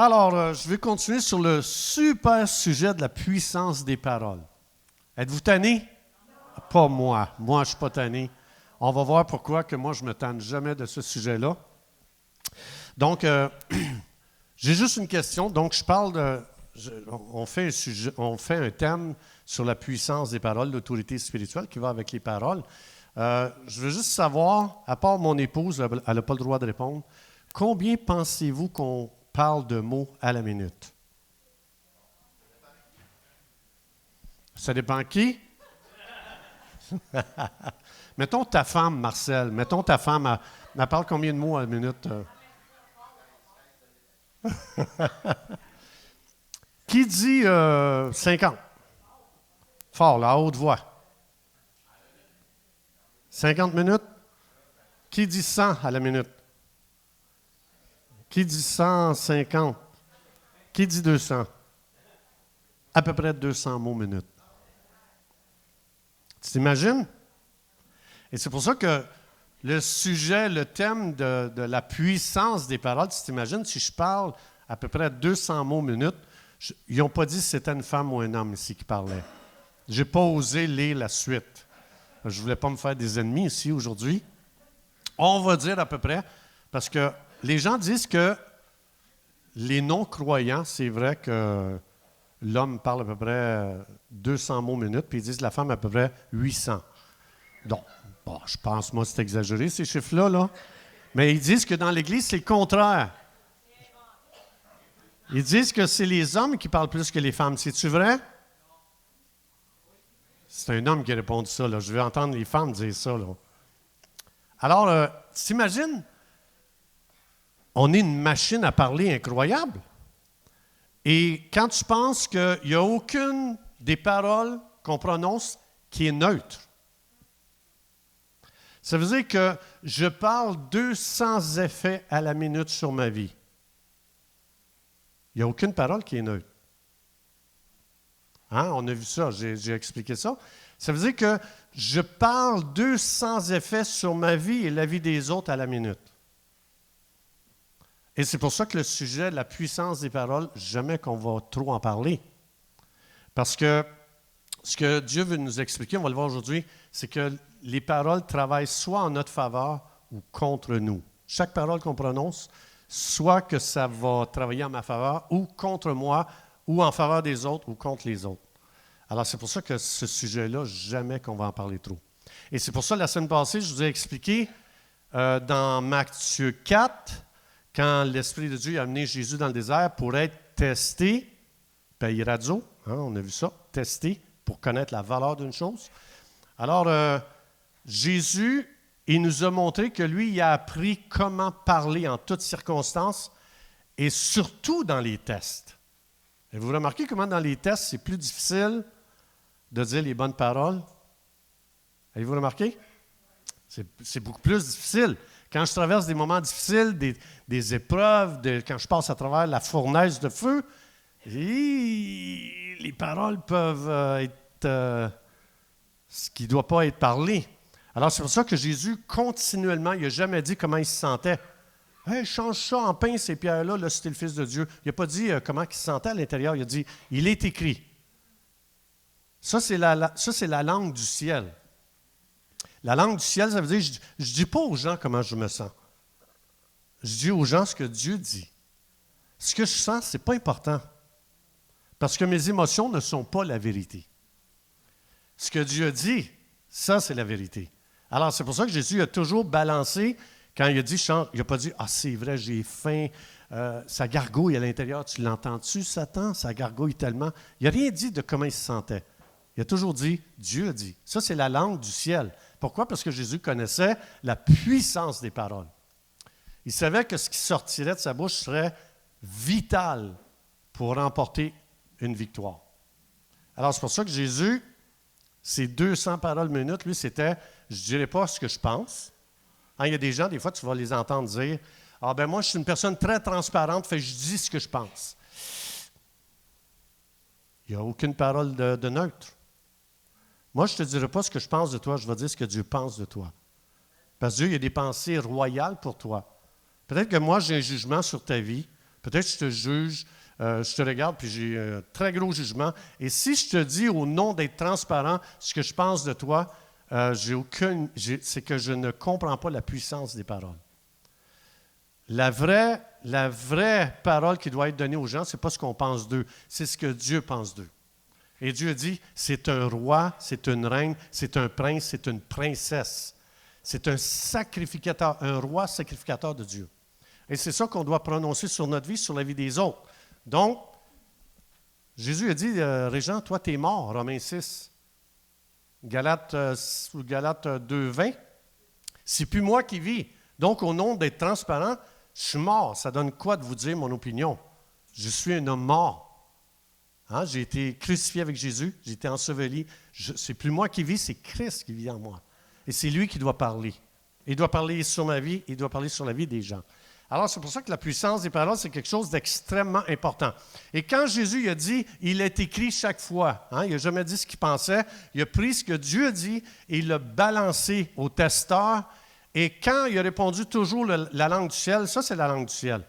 Alors, je vais continuer sur le super sujet de la puissance des paroles. Êtes-vous tanné? Pas moi. Moi, je ne suis pas tanné. On va voir pourquoi que moi, je ne me tanne jamais de ce sujet-là. Donc, j'ai juste une question. Donc, je parle de... on fait un thème sur la puissance des paroles, l'autorité spirituelle qui va avec les paroles. Je veux juste savoir, à part mon épouse, elle n'a pas le droit de répondre, combien pensez-vous qu'on parle de mots à la minute? Ça dépend qui? Mettons ta femme, Marcel. Mettons ta femme, elle parle combien de mots à la minute? Qui dit 50? Fort, là, à haute voix. 50 minutes? Qui dit 100 à la minute? Qui dit 150? Qui dit 200? À peu près 200 mots minute. Tu t'imagines? Et c'est pour ça que le sujet, le thème de la puissance des paroles, tu t'imagines, si je parle à peu près 200 mots minute, ils n'ont pas dit si c'était une femme ou un homme ici qui parlait. Je n'ai pas osé lire la suite. Je ne voulais pas me faire des ennemis ici aujourd'hui. On va dire à peu près, parce que les gens disent que les non-croyants, c'est vrai que l'homme parle à peu près 200 mots minute, puis ils disent la femme à peu près 800. Donc, bon, je pense, moi, c'est exagéré, ces chiffres-là, là. Mais ils disent que dans l'Église, c'est le contraire. Ils disent que c'est les hommes qui parlent plus que les femmes. C'est-tu vrai? C'est un homme qui a répondu ça, là. Je vais entendre les femmes dire ça, là. Alors, t'imagines? On est une machine à parler incroyable. Et quand tu penses qu'il n'y a aucune des paroles qu'on prononce qui est neutre, ça veut dire que je parle 200 effets à la minute sur ma vie. Il n'y a aucune parole qui est neutre. Hein? On a vu ça, j'ai expliqué ça. Ça veut dire que je parle 200 effets sur ma vie et la vie des autres à la minute. Et c'est pour ça que le sujet de la puissance des paroles, jamais qu'on va trop en parler. Parce que ce que Dieu veut nous expliquer, on va le voir aujourd'hui, c'est que les paroles travaillent soit en notre faveur ou contre nous. Chaque parole qu'on prononce, soit que ça va travailler en ma faveur ou contre moi, ou en faveur des autres ou contre les autres. Alors, c'est pour ça que ce sujet-là, jamais qu'on va en parler trop. Et c'est pour ça, la semaine passée, je vous ai expliqué dans Matthieu 4, quand l'Esprit de Dieu a amené Jésus dans le désert pour être testé, peirazo, hein, on a vu ça, testé pour connaître la valeur d'une chose. Alors, Jésus, il nous a montré que lui, il a appris comment parler en toutes circonstances et surtout dans les tests. Et vous remarquez comment dans les tests, c'est plus difficile de dire les bonnes paroles? Avez-vous remarqué? C'est beaucoup plus difficile. Quand je traverse des moments difficiles, des épreuves, quand je passe à travers la fournaise de feu, les paroles peuvent être ce qui ne doit pas être parlé. Alors, c'est pour ça que Jésus, continuellement, il n'a jamais dit comment il se sentait. « Hey, change ça en pain, ces pierres-là, là, c'était le Fils de Dieu. » Il n'a pas dit comment il se sentait à l'intérieur. Il a dit « Il est écrit. » Ça, c'est la langue du ciel. La langue du ciel, ça veut dire, je ne dis pas aux gens comment je me sens. Je dis aux gens ce que Dieu dit. Ce que je sens, ce n'est pas important. Parce que mes émotions ne sont pas la vérité. Ce que Dieu dit, ça, c'est la vérité. Alors, c'est pour ça que Jésus a toujours balancé, quand il a dit, il n'a pas dit « Ah, c'est vrai, j'ai faim, ça gargouille à l'intérieur, tu l'entends-tu, Satan? Ça gargouille tellement. » Il n'a rien dit de comment il se sentait. Il a toujours dit « Dieu a dit ». Ça, c'est la langue du ciel. Pourquoi? Parce que Jésus connaissait la puissance des paroles. Il savait que ce qui sortirait de sa bouche serait vital pour remporter une victoire. Alors, c'est pour ça que Jésus, ces 200 paroles minutes, lui, c'était « Je ne dirai pas ce que je pense ». Hein, il y a des gens, des fois, tu vas les entendre dire « Ah ben moi, je suis une personne très transparente, fait que je dis ce que je pense ». Il n'y a aucune parole de neutre. Moi, je ne te dirai pas ce que je pense de toi, je vais dire ce que Dieu pense de toi. Parce que Dieu, il a des pensées royales pour toi. Peut-être que moi, j'ai un jugement sur ta vie. Peut-être que je te juge, je te regarde, puis j'ai un très gros jugement. Et si je te dis, au nom d'être transparent, ce que je pense de toi, c'est que je ne comprends pas la puissance des paroles. La vraie parole qui doit être donnée aux gens, ce n'est pas ce qu'on pense d'eux, c'est ce que Dieu pense d'eux. Et Dieu dit, c'est un roi, c'est une reine, c'est un prince, c'est une princesse. C'est un sacrificateur, un roi sacrificateur de Dieu. Et c'est ça qu'on doit prononcer sur notre vie, sur la vie des autres. Donc, Jésus a dit, Régent, toi, tu es mort, Romains 6. Galates 2, 20. C'est plus moi qui vis. Donc, au nom d'être transparent, je suis mort. Ça donne quoi de vous dire mon opinion? Je suis un homme mort. Hein? J'ai été crucifié avec Jésus, j'ai été enseveli. C'est plus moi qui vis, c'est Christ qui vit en moi. Et c'est lui qui doit parler. Il doit parler sur ma vie, il doit parler sur la vie des gens. Alors, c'est pour ça que la puissance des paroles, c'est quelque chose d'extrêmement important. Et quand Jésus a dit, il est écrit chaque fois, hein, il n'a jamais dit ce qu'il pensait, il a pris ce que Dieu a dit et il l'a balancé au testeur. Et quand il a répondu toujours la langue du ciel, ça c'est la langue du ciel.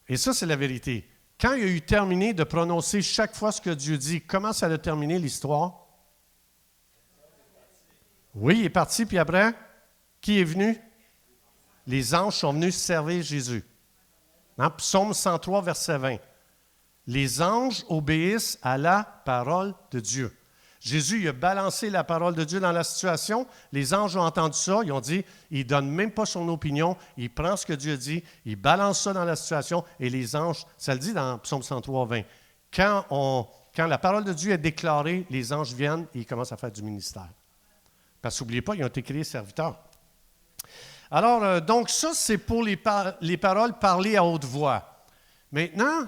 Et ça c'est la vérité. Quand il a eu terminé de prononcer chaque fois ce que Dieu dit, comment ça a terminé l'histoire? Oui, il est parti, puis après, qui est venu? Les anges sont venus servir Jésus. Hein? Psaume 103, verset 20. Les anges obéissent à la parole de Dieu. Jésus il a balancé la parole de Dieu dans la situation. Les anges ont entendu ça. Ils ont dit, il ne donne même pas son opinion. Il prend ce que Dieu dit, il balance ça dans la situation. Et les anges, ça le dit dans Psaume 103, 20. Quand la parole de Dieu est déclarée, les anges viennent et ils commencent à faire du ministère. Parce qu'oubliez pas, ils ont été créés serviteurs. Alors, donc ça, c'est pour les paroles parlées à haute voix. Maintenant,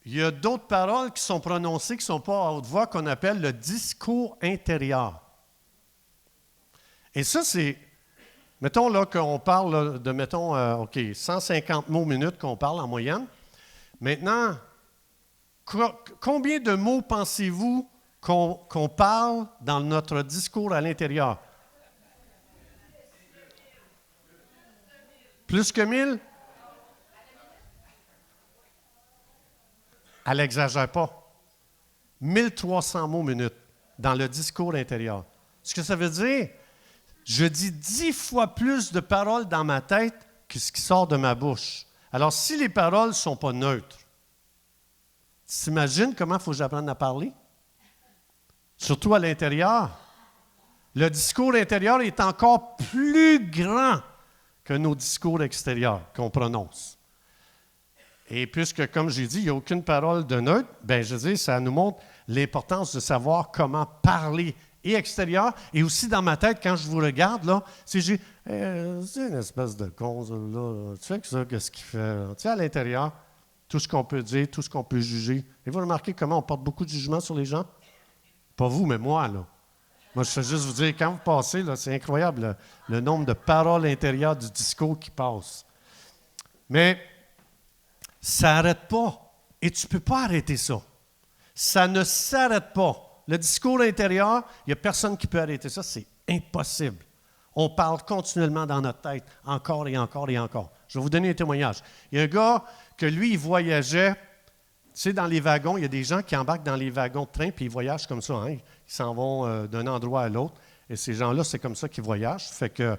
il y a d'autres paroles qui sont prononcées, qui ne sont pas à haute voix, qu'on appelle le discours intérieur. Et ça, c'est, mettons là qu'on parle de, 150 mots minute qu'on parle en moyenne. Maintenant, combien de mots pensez-vous qu'on parle dans notre discours à l'intérieur? Plus que 1000? Elle n'exagère pas. 1300 mots minute dans le discours intérieur. Ce que ça veut dire, je dis 10 fois plus de paroles dans ma tête que ce qui sort de ma bouche. Alors, si les paroles ne sont pas neutres, t'imagines comment il faut que j'apprenne à parler? Surtout à l'intérieur. Le discours intérieur est encore plus grand que nos discours extérieurs qu'on prononce. Et puisque, comme j'ai dit, il n'y a aucune parole de neutre, bien, je veux dire, ça nous montre l'importance de savoir comment parler et extérieur, et aussi dans ma tête, quand je vous regarde, là, c'est une espèce de con, là, tu sais ça, qu'est-ce qu'il fait? Là? Tu sais, à l'intérieur, tout ce qu'on peut dire, tout ce qu'on peut juger. Et vous remarquez comment on porte beaucoup de jugement sur les gens? Pas vous, mais moi, là. Moi, je veux juste vous dire, quand vous passez, là, c'est incroyable le nombre de paroles intérieures du discours qui passent. Mais ça n'arrête pas. Et tu ne peux pas arrêter ça. Ça ne s'arrête pas. Le discours intérieur, il n'y a personne qui peut arrêter ça. C'est impossible. On parle continuellement dans notre tête, encore et encore et encore. Je vais vous donner un témoignage. Il y a un gars que lui, il voyageait, tu sais, dans les wagons. Il y a des gens qui embarquent dans les wagons de train puis ils voyagent comme ça. Hein? Ils s'en vont d'un endroit à l'autre. Et ces gens-là, c'est comme ça qu'ils voyagent. Fait que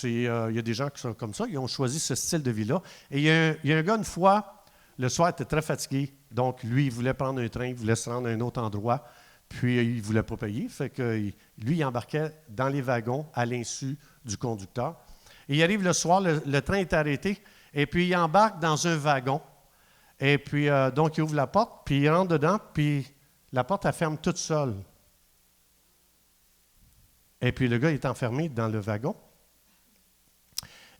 il y a des gens qui sont comme ça. Ils ont choisi ce style de vie-là. Et il y a un gars, une fois, le soir, il était très fatigué. Donc, lui, il voulait prendre un train, il voulait se rendre à un autre endroit. Puis, il ne voulait pas payer. Fait que lui, il embarquait dans les wagons à l'insu du conducteur. Et il arrive le soir, le train est arrêté. Et puis, il embarque dans un wagon. Et puis, donc, il ouvre la porte, puis il rentre dedans, puis la porte, elle ferme toute seule. Et puis, le gars est enfermé dans le wagon.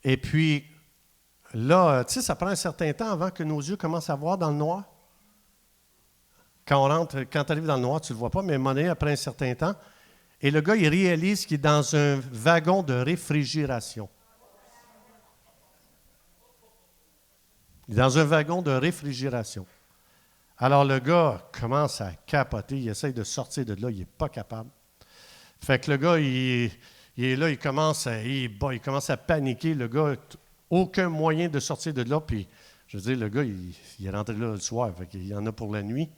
Et puis, là, tu sais, ça prend un certain temps avant que nos yeux commencent à voir dans le noir. Quand tu arrives dans le noir, tu ne le vois pas, mais à un moment donné, après un certain temps, et le gars, il réalise qu'il est dans un wagon de réfrigération. Il est dans un wagon de réfrigération. Alors, le gars commence à capoter, il essaye de sortir de là, il n'est pas capable. Fait que le gars, il est là, il commence à paniquer. Le gars, aucun moyen de sortir de là, puis Je veux dire, le gars, il est rentré là le soir, fait qu'il y en a pour la nuit.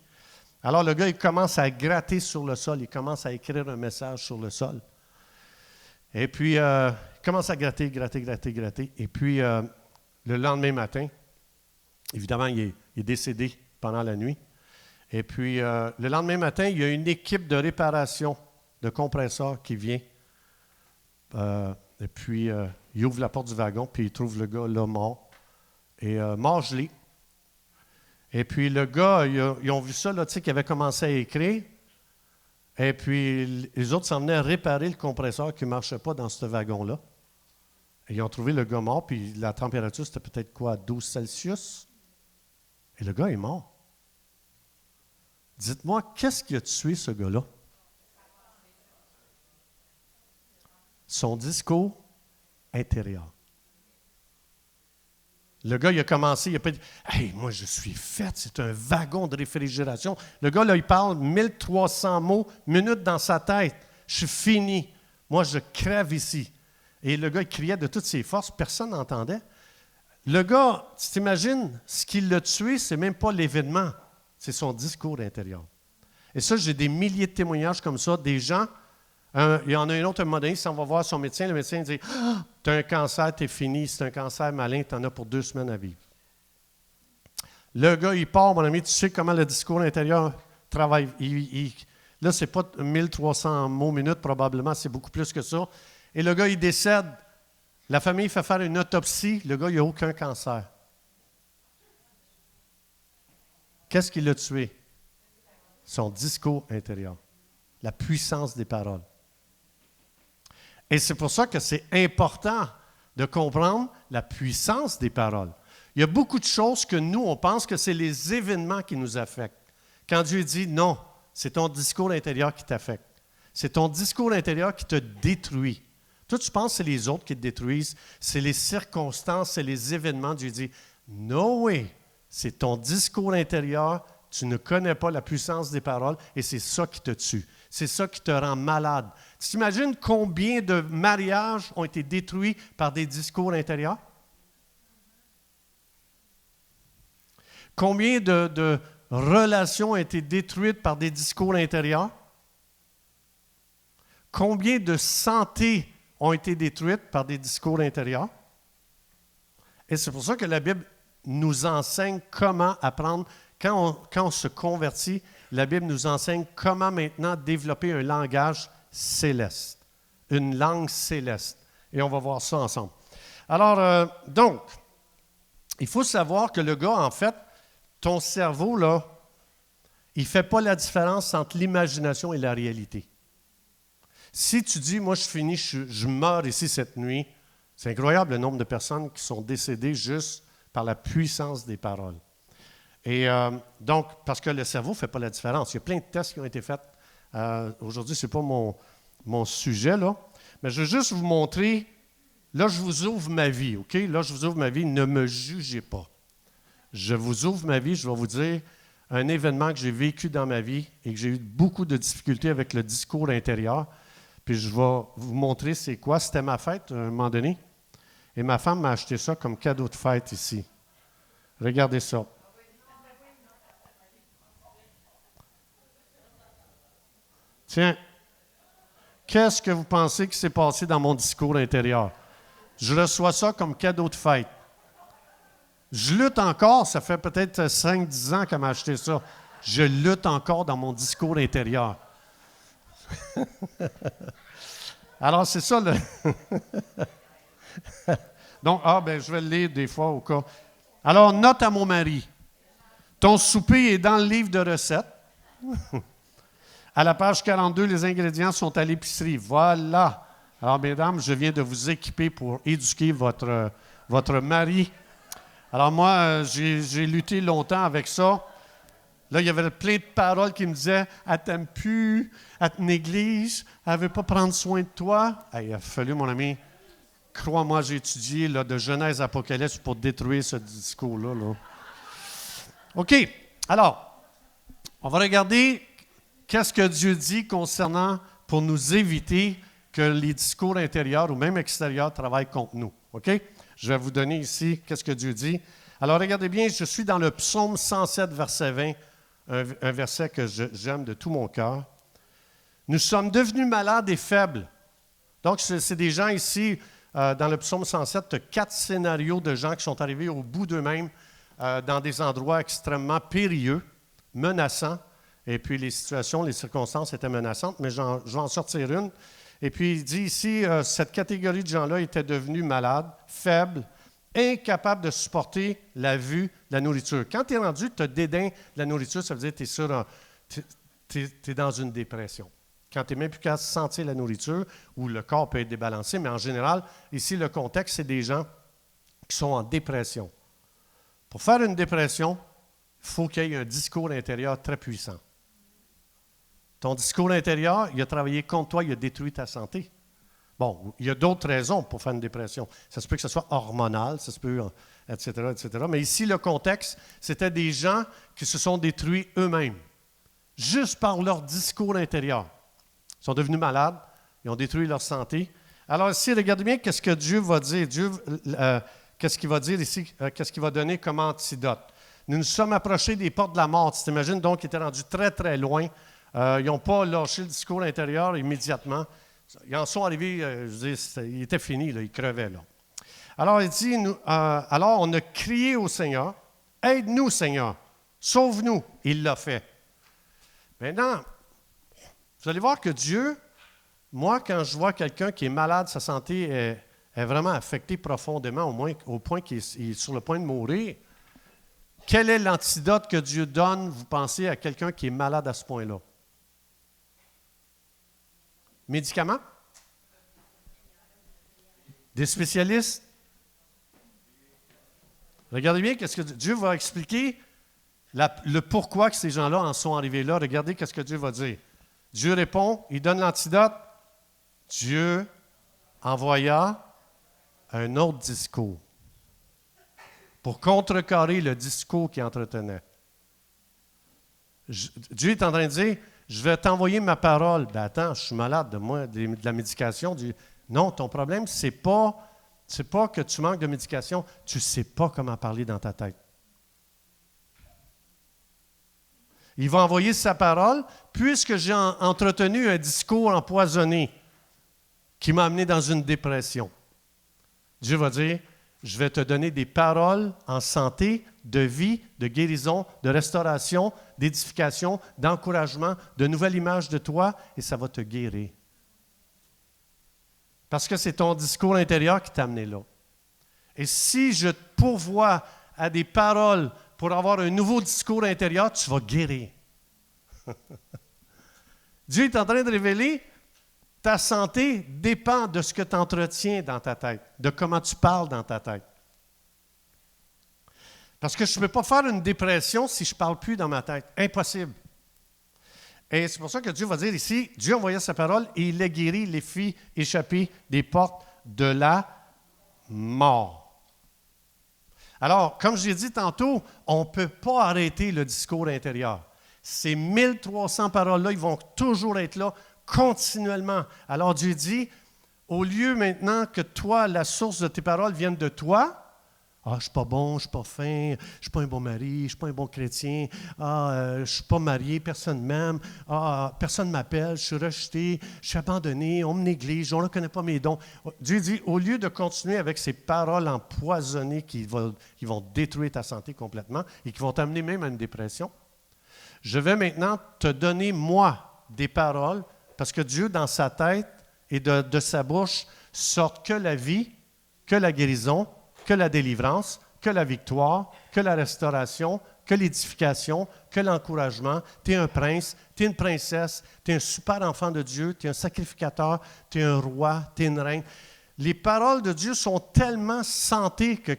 Alors, le gars, il commence à gratter sur le sol, il commence à écrire un message sur le sol. Et puis, il commence à gratter. Et puis, le lendemain matin, évidemment, il est décédé pendant la nuit. Et puis, le lendemain matin, il y a une équipe de réparation de compresseurs qui vient. Et puis, il ouvre la porte du wagon, puis il trouve le gars là mort. Et mort gelé. Et puis, le gars, ils ont vu ça, là, tu sais, qu'il avait commencé à écrire. Et puis, les autres s'en venaient réparer le compresseur qui ne marchait pas dans ce wagon-là. Et ils ont trouvé le gars mort, puis la température, c'était peut-être quoi, 12 Celsius? Et le gars est mort. Dites-moi, qu'est-ce qui a tué ce gars-là? Son discours intérieur. Le gars, il a commencé, il n'a pas dit « Hey, moi, je suis fait, c'est un wagon de réfrigération. » Le gars, là, il parle 1300 mots, minutes dans sa tête. « Je suis fini. Moi, je crève ici. » Et le gars, il criait de toutes ses forces. Personne n'entendait. Le gars, tu t'imagines, ce qui l'a tué, c'est même pas l'événement. C'est son discours intérieur. Et ça, j'ai des milliers de témoignages comme ça, des gens. Il y en a un autre, un moment donné, si on va voir son médecin, le médecin dit ah, « Tu as un cancer, tu es fini, c'est un cancer malin, tu en as pour 2 semaines à vivre. » Le gars, il part, mon ami, tu sais comment le discours intérieur travaille. Là, ce n'est pas 1300 mots minutes, probablement, c'est beaucoup plus que ça. Et le gars, il décède. La famille fait faire une autopsie. Le gars, il n'a aucun cancer. Qu'est-ce qui l'a tué? Son discours intérieur. La puissance des paroles. Et c'est pour ça que c'est important de comprendre la puissance des paroles. Il y a beaucoup de choses que nous, on pense que c'est les événements qui nous affectent. Quand Dieu dit non, c'est ton discours intérieur qui t'affecte. C'est ton discours intérieur qui te détruit. Toi, tu penses que c'est les autres qui te détruisent, c'est les circonstances, c'est les événements. Dieu dit no way, c'est ton discours intérieur. Tu ne connais pas la puissance des paroles et c'est ça qui te tue. C'est ça qui te rend malade. Tu t'imagines combien de mariages ont été détruits par des discours intérieurs? Combien de relations ont été détruites par des discours intérieurs? Combien de santé ont été détruites par des discours intérieurs? Et c'est pour ça que la Bible nous enseigne comment apprendre. Quand on se convertit, la Bible nous enseigne comment maintenant développer un langage céleste, une langue céleste. Et on va voir ça ensemble. Alors, donc, il faut savoir que le gars, en fait, ton cerveau, là, il ne fait pas la différence entre l'imagination et la réalité. Si tu dis, moi, je finis, je meurs ici cette nuit, c'est incroyable le nombre de personnes qui sont décédées juste par la puissance des paroles. Et donc, parce que le cerveau ne fait pas la différence. Il y a plein de tests qui ont été faits. Aujourd'hui, ce n'est pas mon sujet, là. Mais je veux juste vous montrer, là, je vous ouvre ma vie, OK? Là, je vous ouvre ma vie, ne me jugez pas. Je vous ouvre ma vie, je vais vous dire un événement que j'ai vécu dans ma vie et que j'ai eu beaucoup de difficultés avec le discours intérieur. Puis je vais vous montrer c'est quoi. C'était ma fête, à un moment donné. Et ma femme m'a acheté ça comme cadeau de fête ici. Regardez ça. Tiens, qu'est-ce que vous pensez qui s'est passé dans mon discours intérieur? Je reçois ça comme cadeau de fête. Je lutte encore, ça fait peut-être 5-10 ans qu'elle m'a acheté ça. Je lutte encore dans mon discours intérieur. Alors, c'est ça, le... Donc, je vais le lire des fois au cas. Alors, note à mon mari. Ton souper est dans le livre de recettes. À la page 42, les ingrédients sont à l'épicerie. Voilà. Alors, mesdames, je viens de vous équiper pour éduquer votre mari. Alors, moi, j'ai lutté longtemps avec ça. Là, il y avait plein de paroles qui me disaient « Elle t'aime plus, elle te néglige, elle ne veut pas prendre soin de toi. » Il a fallu, mon ami, crois-moi, j'ai étudié là, de Genèse à Apocalypse pour détruire ce discours-là. Là. OK. Alors, on va regarder qu'est-ce que Dieu dit concernant pour nous éviter que les discours intérieurs ou même extérieurs travaillent contre nous. OK? Je vais vous donner ici qu'est-ce que Dieu dit. Alors, regardez bien, je suis dans le psaume 107, verset 20, un verset que j'aime de tout mon cœur. Nous sommes devenus malades et faibles. Donc, c'est des gens ici, dans le psaume 107, tu as 4 scénarios de gens qui sont arrivés au bout d'eux-mêmes dans des endroits extrêmement périlleux, menaçants. Et puis, les situations, les circonstances étaient menaçantes, mais je vais en sortir une. Et puis, il dit ici, cette catégorie de gens-là était devenue malades, faibles, incapables de supporter la vue de la nourriture. Quand tu es rendu, tu as dédain de la nourriture, ça veut dire que tu es dans une dépression. Quand tu n'es même plus capable de sentir la nourriture, ou le corps peut être débalancé, mais en général, ici, le contexte, c'est des gens qui sont en dépression. Pour faire une dépression, il faut qu'il y ait un discours intérieur très puissant. Ton discours intérieur, il a travaillé contre toi, il a détruit ta santé. Bon, il y a d'autres raisons pour faire une dépression. Ça se peut que ce soit hormonal, ça se peut, etc., etc. Mais ici, le contexte, c'était des gens qui se sont détruits eux-mêmes, juste par leur discours intérieur. Ils sont devenus malades, ils ont détruit leur santé. Alors ici, regardez bien qu'est-ce que Dieu va dire. Dieu, qu'est-ce qu'il va dire ici, qu'est-ce qu'il va donner comme antidote. Nous nous sommes approchés des portes de la mort. Tu t'imagines donc qu'ils étaient rendus très, très loin. Ils n'ont pas lâché le discours intérieur immédiatement. Ils en sont arrivés, il était fini, là, ils crevaient. Là. Alors, il dit, alors on a crié au Seigneur, « Aide-nous, Seigneur, sauve-nous. » Il l'a fait. Maintenant, vous allez voir que Dieu, moi, quand je vois quelqu'un qui est malade, sa santé est vraiment affectée profondément, au point qu'il est sur le point de mourir, quel est l'antidote que Dieu donne, vous pensez, à quelqu'un qui est malade à ce point-là? Médicaments? Des spécialistes? Regardez bien qu'est-ce que Dieu va expliquer, le pourquoi que ces gens-là en sont arrivés là. Regardez qu'est-ce que Dieu va dire. Dieu répond, il donne l'antidote. Dieu envoya un autre discours pour contrecarrer le discours qu'il entretenait. Dieu est en train de dire, je vais t'envoyer ma parole. Ben attends, je suis malade de la médication. Dieu, non, ton problème, c'est pas que tu manques de médication, tu ne sais pas comment parler dans ta tête. Il va envoyer sa parole, puisque j'ai entretenu un discours empoisonné qui m'a amené dans une dépression. Dieu va dire, je vais te donner des paroles en santé, de vie, de guérison, de restauration, d'édification, d'encouragement, de nouvelles images de toi, et ça va te guérir. Parce que c'est ton discours intérieur qui t'a amené là. Et si je te pourvois à des paroles pour avoir un nouveau discours intérieur, tu vas guérir. Dieu est en train de révéler, ta santé dépend de ce que tu entretiens dans ta tête, de comment tu parles dans ta tête. Parce que je ne peux pas faire une dépression si je ne parle plus dans ma tête. Impossible. Et c'est pour ça que Dieu va dire ici, Dieu envoya sa parole et il les guérit, les fit échapper des portes de la mort. Alors, comme je l'ai dit tantôt, on ne peut pas arrêter le discours intérieur. Ces 1300 paroles-là, ils vont toujours être là, continuellement. Alors Dieu dit, au lieu maintenant que toi, la source de tes paroles vienne de toi, « Ah, je ne suis pas bon, je ne suis pas fin, je ne suis pas un bon mari, je ne suis pas un bon chrétien, je ne suis pas marié, personne ne m'aime, personne ne m'appelle, je suis rejeté, je suis abandonné, on me néglige, on ne reconnaît pas mes dons. » Dieu dit, au lieu de continuer avec ces paroles empoisonnées qui vont détruire ta santé complètement et qui vont t'amener même à une dépression, je vais maintenant te donner, moi, des paroles, parce que Dieu, dans sa tête et de sa bouche, sort que la vie, que la guérison, que la délivrance, que la victoire, que la restauration, que l'édification, que l'encouragement. Tu es un prince, tu es une princesse, tu es un super enfant de Dieu, tu es un sacrificateur, tu es un roi, tu es une reine. Les paroles de Dieu sont tellement santées que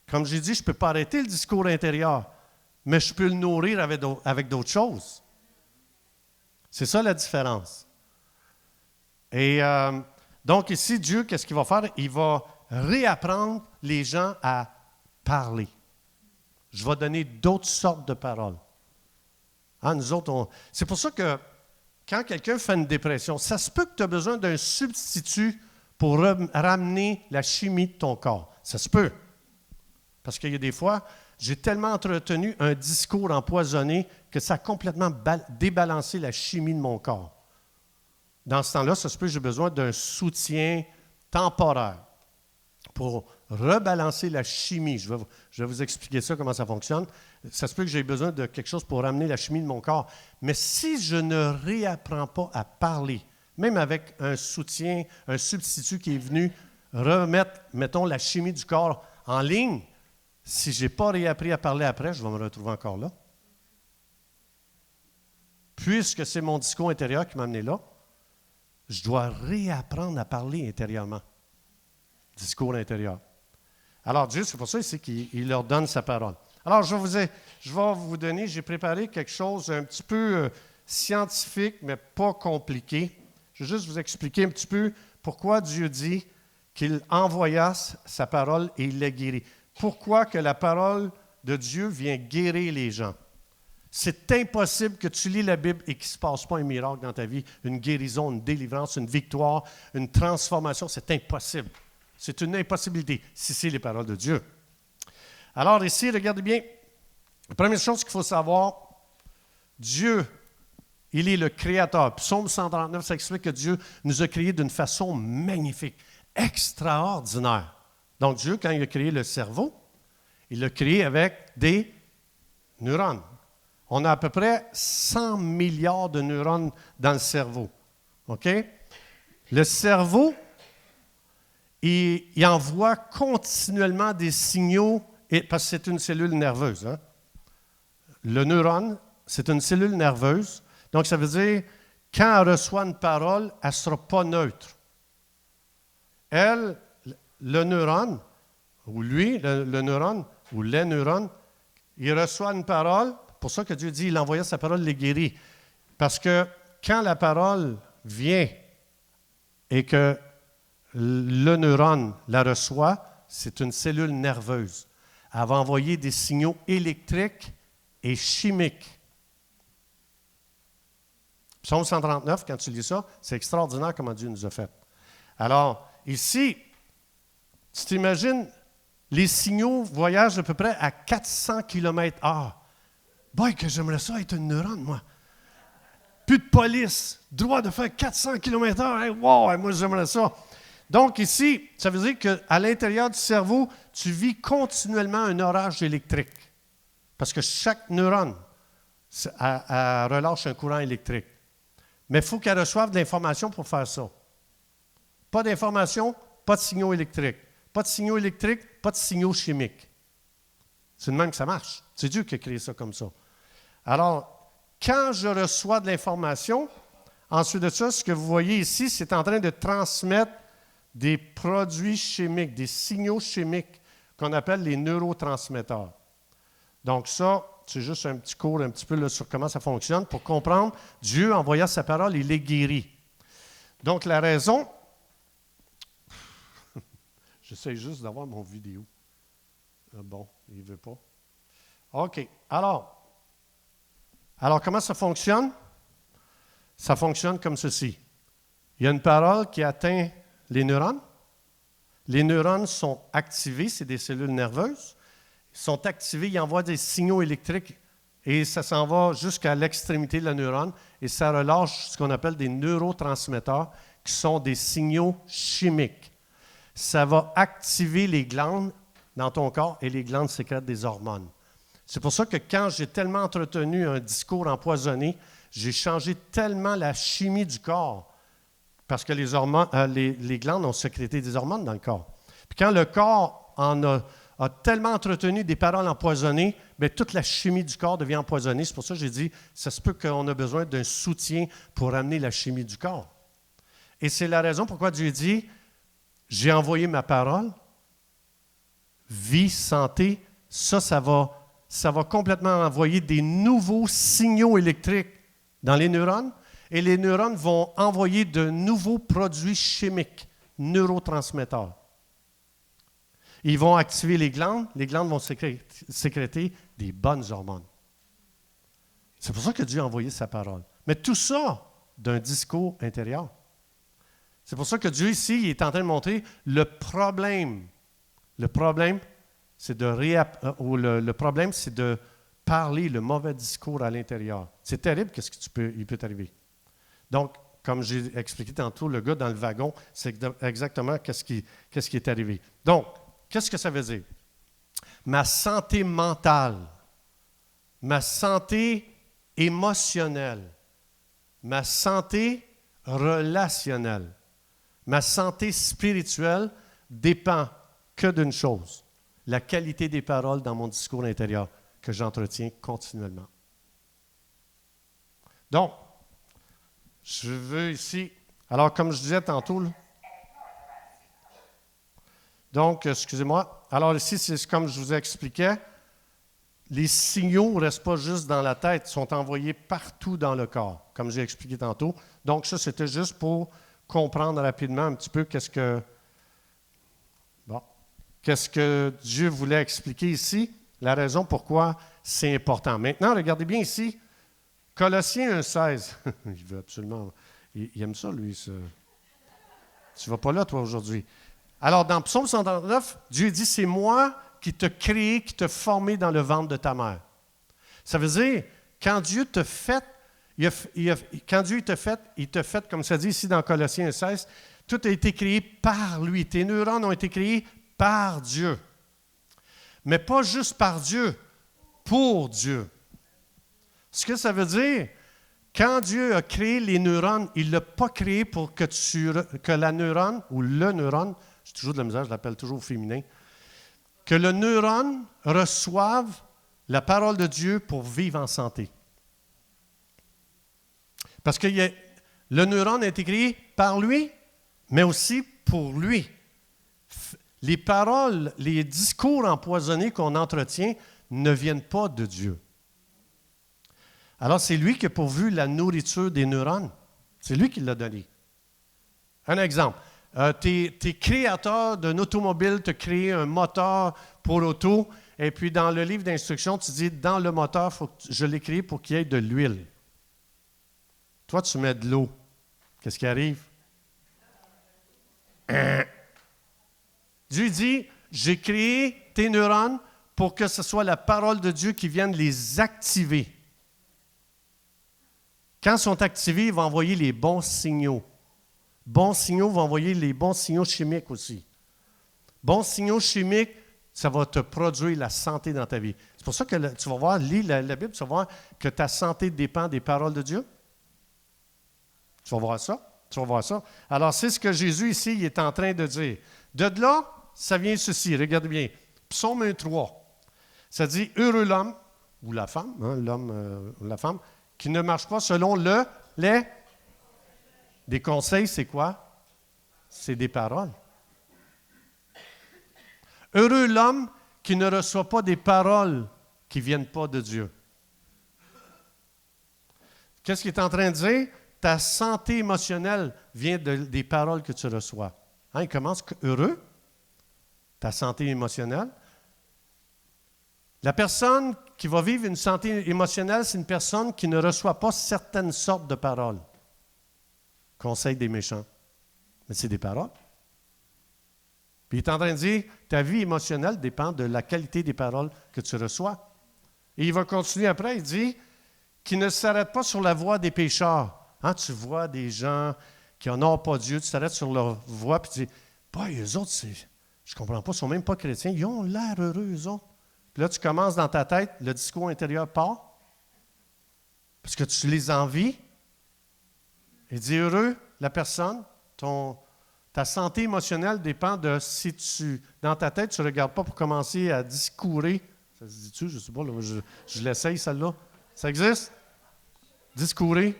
comme j'ai dit, je ne peux pas arrêter le discours intérieur, mais je peux le nourrir avec d'autres choses. C'est ça la différence. Et donc ici, Dieu, qu'est-ce qu'il va faire? Il va réapprendre les gens à parler. Je vais donner d'autres sortes de paroles. Nous autres, c'est pour ça que quand quelqu'un fait une dépression, ça se peut que tu as besoin d'un substitut pour ramener la chimie de ton corps. Ça se peut. Parce qu'il y a des fois, j'ai tellement entretenu un discours empoisonné que ça a complètement débalancé la chimie de mon corps. Dans ce temps-là, ça se peut que j'ai besoin d'un soutien temporaire pour rebalancer la chimie. Je vais vous expliquer ça, comment ça fonctionne. Ça se peut que j'ai besoin de quelque chose pour ramener la chimie de mon corps. Mais si je ne réapprends pas à parler, même avec un soutien, un substitut qui est venu remettre, mettons, la chimie du corps en ligne, si je n'ai pas réappris à parler après, je vais me retrouver encore là. Puisque c'est mon discours intérieur qui m'a amené là, je dois réapprendre à parler intérieurement. Discours intérieur. Alors Dieu, c'est pour ça ici qu'il leur donne sa parole. Alors je vais vous donner, j'ai préparé quelque chose un petit peu scientifique, mais pas compliqué. Je vais juste vous expliquer un petit peu pourquoi Dieu dit qu'il envoya sa parole et il l'a guéri. Pourquoi que la parole de Dieu vient guérir les gens? C'est impossible que tu lis la Bible et qu'il ne se passe pas un miracle dans ta vie, une guérison, une délivrance, une victoire, une transformation. C'est impossible. C'est une impossibilité si c'est les paroles de Dieu. Alors ici, regardez bien, la première chose qu'il faut savoir, Dieu, il est le Créateur. Psaume 139, ça explique que Dieu nous a créés d'une façon magnifique, extraordinaire. Donc Dieu, quand il a créé le cerveau, il l'a créé avec des neurones. On a à peu près 100 milliards de neurones dans le cerveau. OK? Le cerveau, il envoie continuellement des signaux, parce que c'est une cellule nerveuse. Hein? Le neurone, c'est une cellule nerveuse. Donc, ça veut dire, quand elle reçoit une parole, elle ne sera pas neutre. Elle, le neurone, ou lui, le neurone, ou les neurones, il reçoit une parole. Pour ça que Dieu dit, il envoya sa parole, les guérit. Parce que quand la parole vient et que le neurone la reçoit, c'est une cellule nerveuse. Elle va envoyer des signaux électriques et chimiques. Psaume 139, quand tu lis ça, c'est extraordinaire comment Dieu nous a fait. Alors, ici, tu t'imagines, les signaux voyagent à peu près à 400 km/h. Boy, que j'aimerais ça être une neurone, moi. Plus de police, droit de faire 400 km/h. Hey, wow, moi, j'aimerais ça. Donc ici, ça veut dire qu'à l'intérieur du cerveau, tu vis continuellement un orage électrique. Parce que chaque neurone elle relâche un courant électrique. Mais il faut qu'elle reçoive de l'information pour faire ça. Pas d'information, pas de signaux électriques. Pas de signaux électriques, pas de signaux chimiques. C'est de même que ça marche. C'est Dieu qui a créé ça comme ça. Alors, quand je reçois de l'information, ensuite de ça, ce que vous voyez ici, c'est en train de transmettre des produits chimiques, des signaux chimiques qu'on appelle les neurotransmetteurs. Donc ça, c'est juste un petit cours un petit peu là, sur comment ça fonctionne. Pour comprendre, Dieu, envoya sa parole, il les guérit. Donc la raison, j'essaie juste d'avoir mon vidéo. Bon, il ne veut pas. OK. Alors, comment ça fonctionne? Ça fonctionne comme ceci. Il y a une parole qui atteint les neurones. Les neurones sont activés, c'est des cellules nerveuses. Ils sont activés, ils envoient des signaux électriques et ça s'en va jusqu'à l'extrémité de la neurone et ça relâche ce qu'on appelle des neurotransmetteurs qui sont des signaux chimiques. Ça va activer les glandes dans ton corps et les glandes sécrètent des hormones. C'est pour ça que quand j'ai tellement entretenu un discours empoisonné, j'ai changé tellement la chimie du corps parce que les glandes ont sécrété des hormones dans le corps. Puis quand le corps a tellement entretenu des paroles empoisonnées, bien, toute la chimie du corps devient empoisonnée. C'est pour ça que j'ai dit, ça se peut qu'on a besoin d'un soutien pour amener la chimie du corps. Et c'est la raison pourquoi Dieu dit, j'ai envoyé ma parole, vie, santé, ça va complètement envoyer des nouveaux signaux électriques dans les neurones et les neurones vont envoyer de nouveaux produits chimiques, neurotransmetteurs. Ils vont activer les glandes vont sécréter des bonnes hormones. C'est pour ça que Dieu a envoyé sa parole. Mais tout ça d'un discours intérieur. C'est pour ça que Dieu ici il est en train de montrer le problème. Le problème, c'est de ou le problème, c'est de parler le mauvais discours à l'intérieur. C'est terrible qu'est-ce il peut t'arriver. Donc, comme j'ai expliqué tantôt, le gars dans le wagon, c'est exactement qu'est-ce qui est arrivé. Donc, qu'est-ce que ça veut dire? Ma santé mentale, ma santé émotionnelle, ma santé relationnelle, ma santé spirituelle dépend que d'une chose, la qualité des paroles dans mon discours intérieur que j'entretiens continuellement. Donc, je veux ici, alors comme je disais tantôt, là, donc, excusez-moi, alors ici, c'est comme je vous expliquais, les signaux ne restent pas juste dans la tête, ils sont envoyés partout dans le corps, comme j'ai expliqué tantôt. Donc, ça, c'était juste pour comprendre rapidement un petit peu qu'est-ce que Dieu voulait expliquer ici, la raison pourquoi c'est important. Maintenant, regardez bien ici, Colossiens 1,16. Il veut absolument... Il aime ça, lui. Ça. Tu ne vas pas là, toi, aujourd'hui. Alors, dans Psaume 139, Dieu dit, c'est moi qui t'ai créé, qui t'ai formé dans le ventre de ta mère. Ça veut dire, quand Dieu t'a fait, quand Dieu t'a fait, il t'a fait, comme ça dit ici dans Colossiens 1,16, tout a été créé par lui. Tes neurones ont été créés par Dieu. Mais pas juste par Dieu, pour Dieu. Ce que ça veut dire, quand Dieu a créé les neurones, il ne l'a pas créé pour que la neurone, ou le neurone, j'ai toujours de la misère, je l'appelle toujours au féminin, que le neurone reçoive la parole de Dieu pour vivre en santé. Parce que le neurone a été créé par lui, mais aussi pour lui. Les paroles, les discours empoisonnés qu'on entretient ne viennent pas de Dieu. Alors, c'est lui qui a pourvu la nourriture des neurones. C'est lui qui l'a donné. Un exemple. Tu es créateur d'un automobile, tu as créé un moteur pour l'auto, et puis dans le livre d'instructions, tu dis, dans le moteur, je l'ai créé pour qu'il y ait de l'huile. Toi, tu mets de l'eau. Qu'est-ce qui arrive? Dieu dit, j'ai créé tes neurones pour que ce soit la parole de Dieu qui vienne les activer. Quand ils sont activés, ils vont envoyer les bons signaux. Bons signaux vont envoyer les bons signaux chimiques aussi. Bons signaux chimiques, ça va te produire la santé dans ta vie. C'est pour ça que tu vas voir, lis la Bible, tu vas voir que ta santé dépend des paroles de Dieu. Tu vas voir ça. Tu vas voir ça. Alors, c'est ce que Jésus ici il est en train de dire. De là, ça vient ceci. Regardez bien. Psaume 1,3. Ça dit, heureux l'homme, ou la femme, l'homme ou la femme, qui ne marche pas selon les des conseils, c'est quoi? C'est des paroles. Heureux l'homme qui ne reçoit pas des paroles qui ne viennent pas de Dieu. Qu'est-ce qu'il est en train de dire? Ta santé émotionnelle vient des paroles que tu reçois. Il commence heureux, ta santé émotionnelle. La personne qui va vivre une santé émotionnelle, c'est une personne qui ne reçoit pas certaines sortes de paroles. Conseil des méchants. Mais c'est des paroles. Puis il est en train de dire, ta vie émotionnelle dépend de la qualité des paroles que tu reçois. Et il va continuer après, il dit, qui ne s'arrête pas sur la voie des pécheurs. Tu vois des gens qui n'honorent pas Dieu, tu t'arrêtes sur leur voie, puis tu dis, eux autres, je ne comprends pas, ils ne sont même pas chrétiens, ils ont l'air heureux, eux autres. Puis là, tu commences dans ta tête, le discours intérieur part, parce que tu les envies. Il dit heureux, la personne, ta santé émotionnelle dépend de si dans ta tête, tu ne regardes pas pour commencer à discourir. Ça se dit-tu? Je ne sais pas, là, je l'essaye, celle-là. Ça existe? Discourir.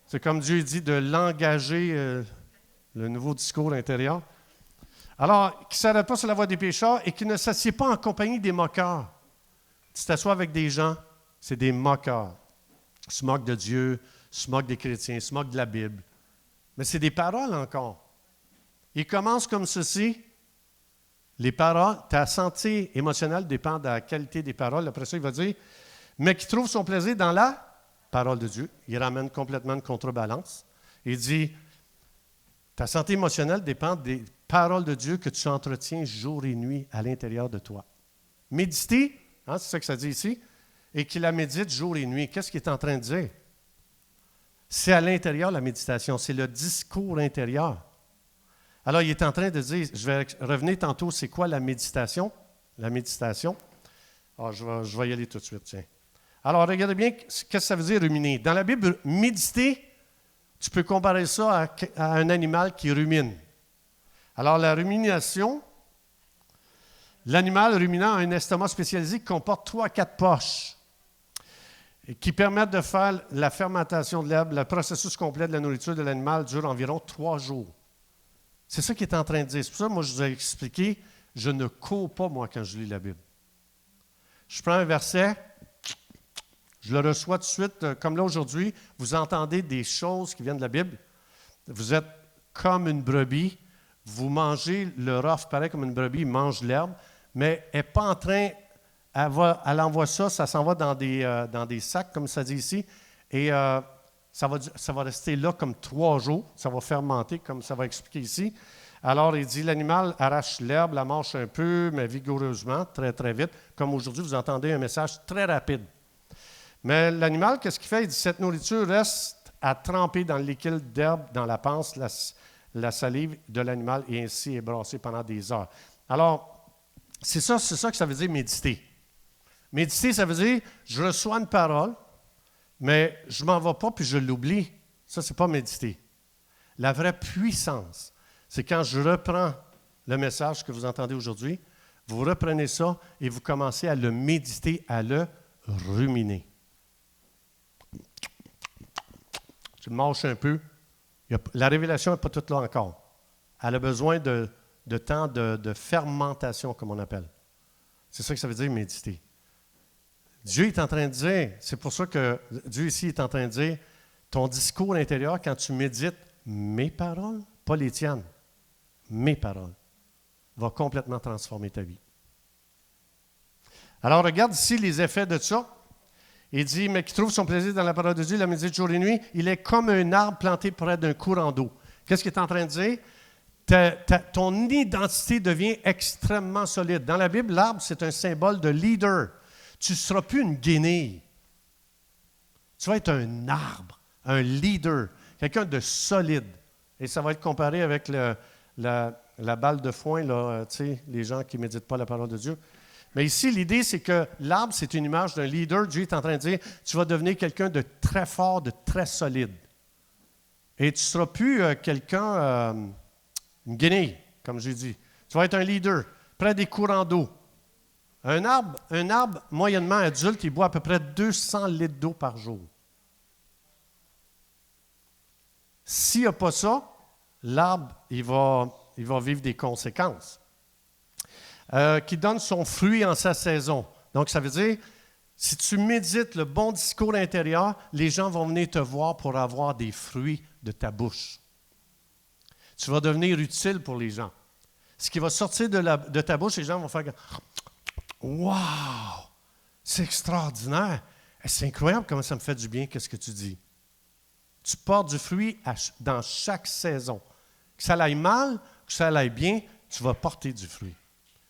C'est comme Dieu dit de l'engager, le nouveau discours intérieur. Alors, qui ne s'arrête pas sur la voie des pécheurs et qui ne s'assied pas en compagnie des moqueurs. Tu t'assois avec des gens, c'est des moqueurs. Ils se moquent de Dieu, ils se moquent des chrétiens, ils se moquent de la Bible. Mais c'est des paroles encore. Il commence comme ceci. Les paroles, ta santé émotionnelle dépend de la qualité des paroles. Après ça, il va dire, mais qui trouve son plaisir dans la parole de Dieu. Il ramène complètement une contrebalance. Il dit, ta santé émotionnelle dépend des paroles de Dieu que tu entretiens jour et nuit à l'intérieur de toi. Méditer, hein, c'est ça que ça dit ici, et qu'il la médite jour et nuit. Qu'est-ce qu'il est en train de dire? C'est à l'intérieur la méditation, c'est le discours intérieur. Alors, il est en train de dire, je vais revenir tantôt, c'est quoi la méditation? La méditation. Alors, je vais y aller tout de suite, tiens. Alors, regardez bien, qu'est-ce que ça veut dire ruminer? Dans la Bible, méditer, tu peux comparer ça à un animal qui rumine. Alors, la rumination, l'animal ruminant a un estomac spécialisé qui comporte 3 à 4 poches et qui permettent de faire la fermentation de l'herbe. Le processus complet de la nourriture de l'animal dure environ 3 jours. C'est ça qu'il est en train de dire. C'est pour ça que moi, je vous ai expliqué, je ne cours pas, moi, quand je lis la Bible. Je prends un verset, je le reçois tout de suite. Comme là, aujourd'hui, vous entendez des choses qui viennent de la Bible. Vous êtes comme une brebis. Vous mangez le rough, pareil comme une brebis, il mange l'herbe, mais elle n'est pas en train, elle envoie ça s'en va dans des sacs, comme ça dit ici, et ça va rester là comme 3 jours, ça va fermenter, comme ça va expliquer ici. Alors, il dit, l'animal arrache l'herbe, la mange un peu, mais vigoureusement, très, très vite. Comme aujourd'hui, vous entendez un message très rapide. Mais l'animal, qu'est-ce qu'il fait? Il dit, cette nourriture reste à tremper dans le liquide d'herbe, dans la panse, la salive de l'animal, et ainsi est brassée pendant des heures. Alors, c'est ça que ça veut dire méditer. Méditer, ça veut dire, je reçois une parole, mais je ne m'en vais pas puis je l'oublie. Ça, ce n'est pas méditer. La vraie puissance, c'est quand je reprends le message que vous entendez aujourd'hui, vous reprenez ça et vous commencez à le méditer, à le ruminer. Tu le mâches un peu. La révélation n'est pas toute là encore. Elle a besoin de temps de fermentation, comme on appelle. C'est ça que ça veut dire méditer. Dieu est en train de dire, c'est pour ça que Dieu ici est en train de dire, ton discours intérieur, quand tu médites mes paroles, pas les tiennes, mes paroles, va complètement transformer ta vie. Alors, regarde ici les effets de ça. Il dit, mais qui trouve son plaisir dans la parole de Dieu, la médite jour et nuit, il est comme un arbre planté près d'un courant d'eau. Qu'est-ce qu'il est en train de dire? Ton identité devient extrêmement solide. Dans la Bible, l'arbre, c'est un symbole de leader. Tu ne seras plus une guenille. Tu vas être un arbre, un leader, quelqu'un de solide. Et ça va être comparé avec la balle de foin, là, les gens qui ne méditent pas la parole de Dieu. Mais ici, l'idée, c'est que l'arbre, c'est une image d'un leader. Dieu est en train de dire, tu vas devenir quelqu'un de très fort, de très solide. Et tu ne seras plus quelqu'un, une guenille, comme j'ai dit. Tu vas être un leader, près des courants d'eau. Un arbre moyennement adulte, il boit à peu près 200 litres d'eau par jour. S'il n'y a pas ça, l'arbre, il va vivre des conséquences. Qui donne son fruit en sa saison. Donc, ça veut dire, si tu médites le bon discours intérieur, les gens vont venir te voir pour avoir des fruits de ta bouche. Tu vas devenir utile pour les gens. Ce qui va sortir de ta bouche, les gens vont faire « Wow! C'est extraordinaire! C'est incroyable comment ça me fait du bien, qu'est-ce que tu dis. » Tu portes du fruit dans chaque saison. Que ça aille mal, que ça aille bien, tu vas porter du fruit.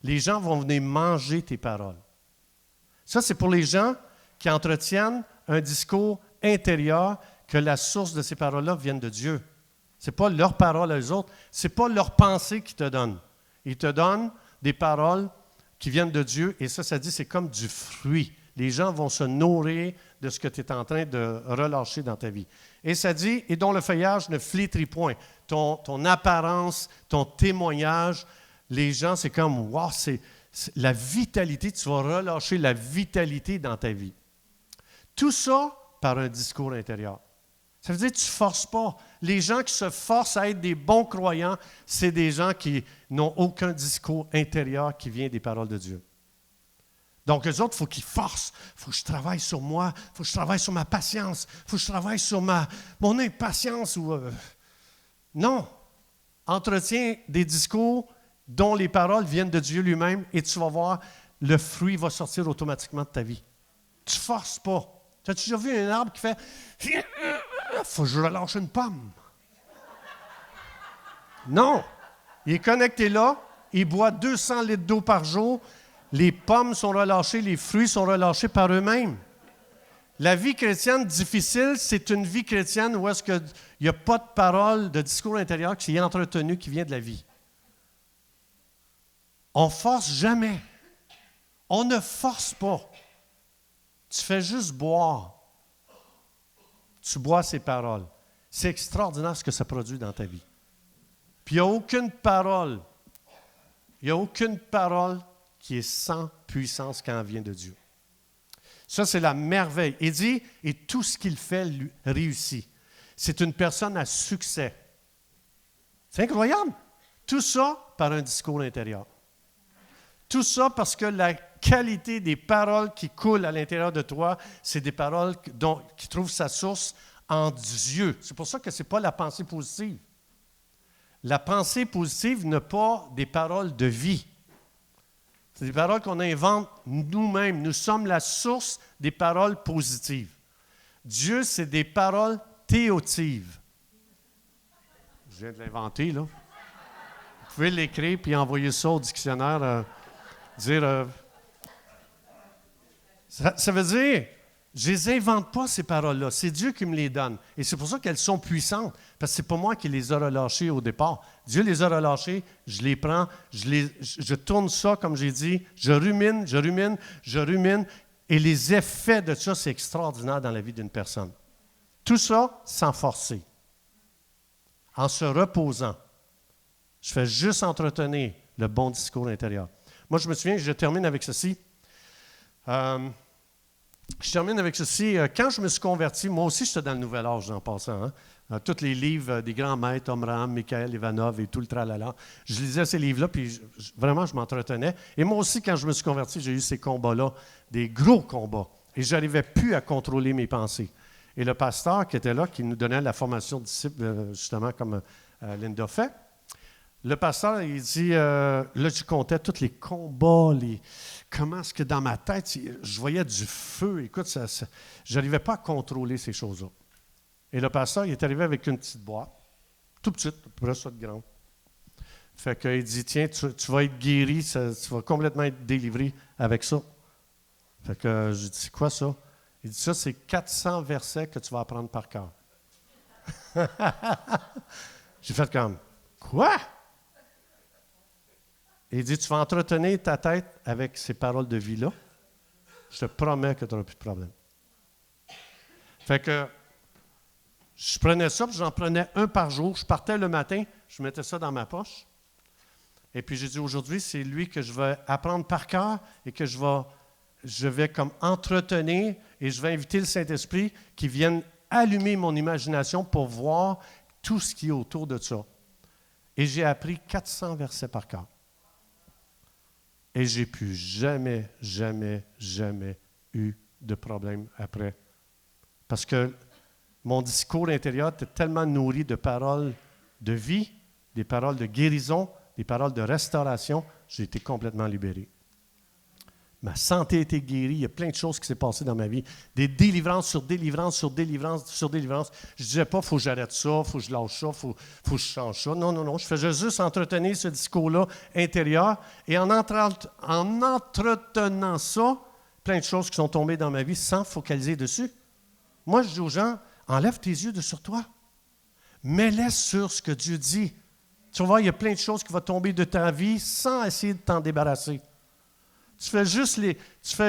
Les gens vont venir manger tes paroles. Ça, c'est pour les gens qui entretiennent un discours intérieur que la source de ces paroles-là vienne de Dieu. Ce n'est pas leurs paroles à eux autres, ce n'est pas leurs pensées qu'ils te donnent. Ils te donnent des paroles qui viennent de Dieu et ça dit, c'est comme du fruit. Les gens vont se nourrir de ce que tu es en train de relâcher dans ta vie. Et ça dit, et dont le feuillage ne flétrit point. Ton apparence, ton témoignage, les gens, c'est comme, wow, c'est la vitalité, tu vas relâcher la vitalité dans ta vie. Tout ça par un discours intérieur. Ça veut dire que tu ne forces pas. Les gens qui se forcent à être des bons croyants, c'est des gens qui n'ont aucun discours intérieur qui vient des paroles de Dieu. Donc, eux autres, il faut qu'ils forcent. Il faut que je travaille sur moi. Il faut que je travaille sur ma patience. Il faut que je travaille sur mon impatience. Non. Entretiens des discours dont les paroles viennent de Dieu lui-même et tu vas voir, le fruit va sortir automatiquement de ta vie. Tu ne forces pas. Tu as déjà vu un arbre qui fait « faut que je relâche une pomme ». Non. Il est connecté là, il boit 200 litres d'eau par jour. Les pommes sont relâchées, les fruits sont relâchés par eux-mêmes. La vie chrétienne difficile, c'est une vie chrétienne où est-ce qu'il n'y a pas de parole, de discours intérieur qui est entretenu, qui vient de la vie. On ne force jamais. On ne force pas. Tu fais juste boire. Tu bois ces paroles. C'est extraordinaire ce que ça produit dans ta vie. Puis il n'y a aucune parole, qui est sans puissance quand elle vient de Dieu. Ça, c'est la merveille. Il dit, et tout ce qu'il fait lui réussit. C'est une personne à succès. C'est incroyable. Tout ça par un discours intérieur. Tout ça parce que la qualité des paroles qui coulent à l'intérieur de toi, c'est des paroles qui trouvent sa source en Dieu. C'est pour ça que ce n'est pas la pensée positive. La pensée positive n'a pas des paroles de vie. C'est des paroles qu'on invente nous-mêmes. Nous sommes la source des paroles positives. Dieu, c'est des paroles théotives. Je viens de l'inventer, là. Vous pouvez l'écrire puis envoyer ça au dictionnaire. Ça veut dire, je ne les invente pas, ces paroles-là. C'est Dieu qui me les donne. Et c'est pour ça qu'elles sont puissantes. Parce que ce n'est pas moi qui les ai relâchées au départ. Dieu les a relâchées, je les prends, je tourne ça, comme j'ai dit, je rumine. Et les effets de ça, c'est extraordinaire dans la vie d'une personne. Tout ça sans forcer. En se reposant. Je fais juste entretenir le bon discours intérieur. Moi, je me souviens, je termine avec ceci. Quand je me suis converti, moi aussi, j'étais dans le nouvel âge en passant. Tous les livres des grands maîtres, Omram, Mikhaël Ivanov et tout le tralala. Je lisais ces livres-là, puis vraiment, je m'entretenais. Et moi aussi, quand je me suis converti, j'ai eu ces combats-là, des gros combats. Et je n'arrivais plus à contrôler mes pensées. Et le pasteur qui était là, qui nous donnait la formation de disciples, justement, comme Linda fait, le pasteur, il dit, là, je comptais tous les combats, comment est-ce que dans ma tête, je voyais du feu. Écoute, je n'arrivais pas à contrôler ces choses-là. Et le pasteur, il est arrivé avec une petite boîte, tout petite, à peu près ça de grande. Fait qu'il dit, tiens, tu vas être guéri, tu vas complètement être délivré avec ça. Fait que je dis, c'est quoi ça? Il dit, ça, c'est 400 versets que tu vas apprendre par cœur. J'ai fait comme, quoi? Et il dit, tu vas entretenir ta tête avec ces paroles de vie-là. Je te promets que tu n'auras plus de problème. Fait que je prenais ça, puis j'en prenais un par jour. Je partais le matin, je mettais ça dans ma poche. Et puis j'ai dit, aujourd'hui, c'est lui que je vais apprendre par cœur et que je vais comme entretenir et je vais inviter le Saint-Esprit qui vienne allumer mon imagination pour voir tout ce qui est autour de ça. Et j'ai appris 400 versets par cœur. Et j'ai plus jamais eu de problème après. Parce que mon discours intérieur était tellement nourri de paroles de vie, des paroles de guérison, des paroles de restauration, j'ai été complètement libéré. Ma santé a été guérie, il y a plein de choses qui s'est passées dans ma vie. Des délivrances sur délivrance, sur délivrance, sur délivrance. Je ne disais pas, il faut que j'arrête ça, il faut que je lâche ça, il faut que je change ça. Non. Je faisais juste entretenir ce discours-là intérieur. Et en entretenant ça, plein de choses qui sont tombées dans ma vie sans focaliser dessus. Moi, je dis aux gens, enlève tes yeux de sur toi. Mets-les sur ce que Dieu dit. Tu vas voir, il y a plein de choses qui vont tomber de ta vie sans essayer de t'en débarrasser. Tu fais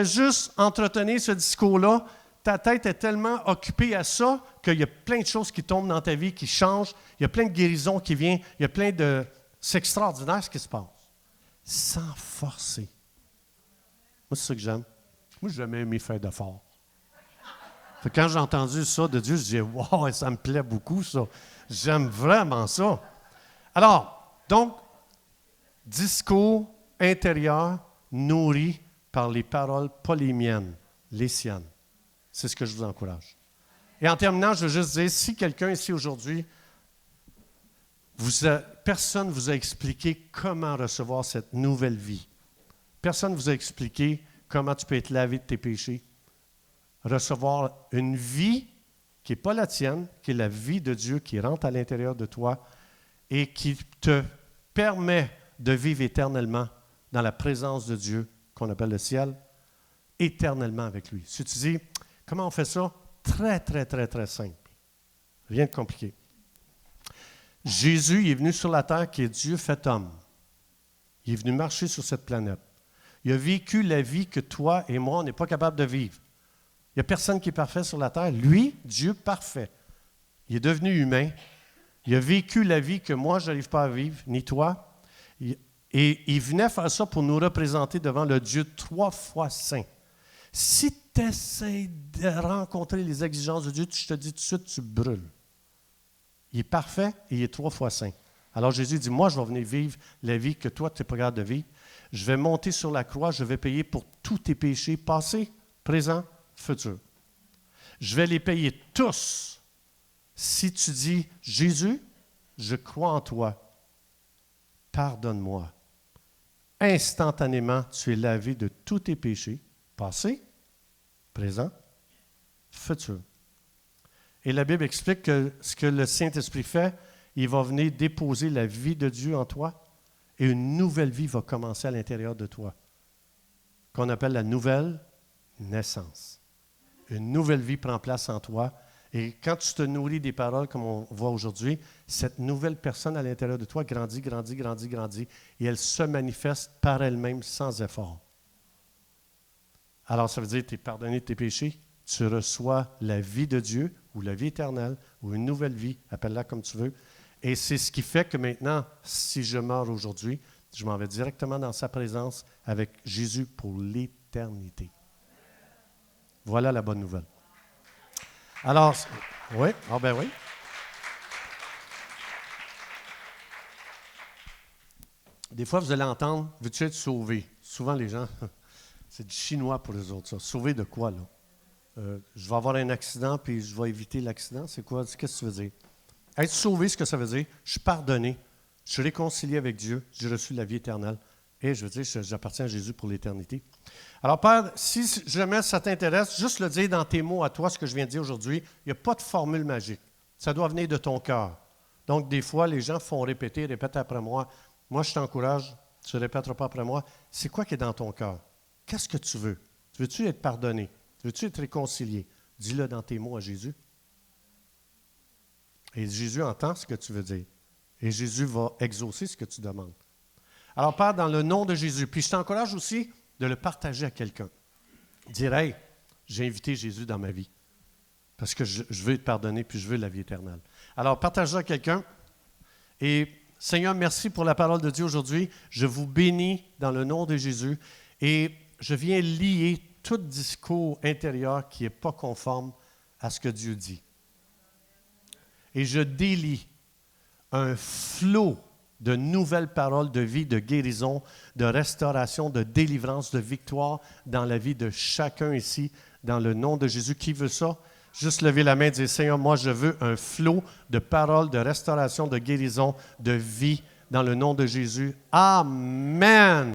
juste entretenir ce discours-là. Ta tête est tellement occupée à ça qu'il y a plein de choses qui tombent dans ta vie, qui changent. Il y a plein de guérisons qui viennent. Il y a plein de... C'est extraordinaire ce qui se passe. Sans forcer. Moi, c'est ça que j'aime. Moi, je n'ai jamais aimé faire d'efforts. Quand j'ai entendu ça de Dieu, je dis « Wow, ça me plaît beaucoup, ça. J'aime vraiment ça. » Alors, donc, discours intérieur, nourri par les paroles, pas les miennes, les siennes. C'est ce que je vous encourage. Et en terminant, je veux juste dire, si quelqu'un ici aujourd'hui, personne ne vous a expliqué comment recevoir cette nouvelle vie. Personne ne vous a expliqué comment tu peux être lavé de tes péchés. Recevoir une vie qui n'est pas la tienne, qui est la vie de Dieu, qui rentre à l'intérieur de toi et qui te permet de vivre éternellement dans la présence de Dieu qu'on appelle le ciel, éternellement avec lui. Si tu dis, comment on fait ça? Très, très, très, très simple. Rien de compliqué. Jésus est venu sur la terre qui est Dieu fait homme. Il est venu marcher sur cette planète. Il a vécu la vie que toi et moi, on n'est pas capable de vivre. Il n'y a personne qui est parfait sur la terre. Lui, Dieu parfait. Il est devenu humain. Il a vécu la vie que moi, je n'arrive pas à vivre, ni toi. Et il venait faire ça pour nous représenter devant le Dieu 3 fois saint. Si tu essaies de rencontrer les exigences de Dieu, je te dis tout de suite, tu brûles. Il est parfait et il est 3 fois saint. Alors Jésus dit, moi, je vais venir vivre la vie que toi, tu n'es pas capable de vivre. Je vais monter sur la croix, je vais payer pour tous tes péchés, passés, présents, futurs. Je vais les payer tous. Si tu dis, Jésus, je crois en toi, pardonne-moi. Instantanément, tu es lavé de tous tes péchés, passés, présents, futurs. Et la Bible explique que ce que le Saint-Esprit fait, il va venir déposer la vie de Dieu en toi et une nouvelle vie va commencer à l'intérieur de toi, qu'on appelle la nouvelle naissance. Une nouvelle vie prend place en toi et quand tu te nourris des paroles comme on voit aujourd'hui, cette nouvelle personne à l'intérieur de toi grandit, grandit, grandit, grandit et elle se manifeste par elle-même sans effort. Alors ça veut dire que tu es pardonné de tes péchés, tu reçois la vie de Dieu ou la vie éternelle ou une nouvelle vie, appelle-la comme tu veux. Et c'est ce qui fait que maintenant, si je meurs aujourd'hui, je m'en vais directement dans sa présence avec Jésus pour l'éternité. Voilà la bonne nouvelle. Alors, oui, oui. Des fois, vous allez entendre, veux-tu être sauvé? Souvent, les gens, c'est du chinois pour les autres, ça. Sauvé de quoi, là? Je vais avoir un accident, puis je vais éviter l'accident. C'est quoi? Qu'est-ce que tu veux dire? Être sauvé, ce que ça veut dire, je suis pardonné, je suis réconcilié avec Dieu, j'ai reçu la vie éternelle. Et je veux dire, j'appartiens à Jésus pour l'éternité. Alors, Père, si jamais ça t'intéresse, juste le dire dans tes mots à toi, ce que je viens de dire aujourd'hui, il n'y a pas de formule magique. Ça doit venir de ton cœur. Donc, des fois, les gens font répéter, répète après moi. Moi, je t'encourage, tu ne répéteras pas après moi. C'est quoi qui est dans ton cœur? Qu'est-ce que tu veux? Veux-tu être pardonné? Veux-tu être réconcilié? Dis-le dans tes mots à Jésus. Et Jésus entend ce que tu veux dire. Et Jésus va exaucer ce que tu demandes. Alors, Père, dans le nom de Jésus, puis je t'encourage aussi de le partager à quelqu'un. Dire, hey, j'ai invité Jésus dans ma vie parce que je veux être pardonné puis je veux la vie éternelle. Alors, partage-le à quelqu'un. Et Seigneur, merci pour la parole de Dieu aujourd'hui. Je vous bénis dans le nom de Jésus et je viens lier tout discours intérieur qui n'est pas conforme à ce que Dieu dit. Et je délie un flot de nouvelles paroles de vie, de guérison, de restauration, de délivrance, de victoire dans la vie de chacun ici, dans le nom de Jésus. Qui veut ça? Juste lever la main et dire, Seigneur, moi je veux un flot de paroles, de restauration, de guérison, de vie dans le nom de Jésus. Amen.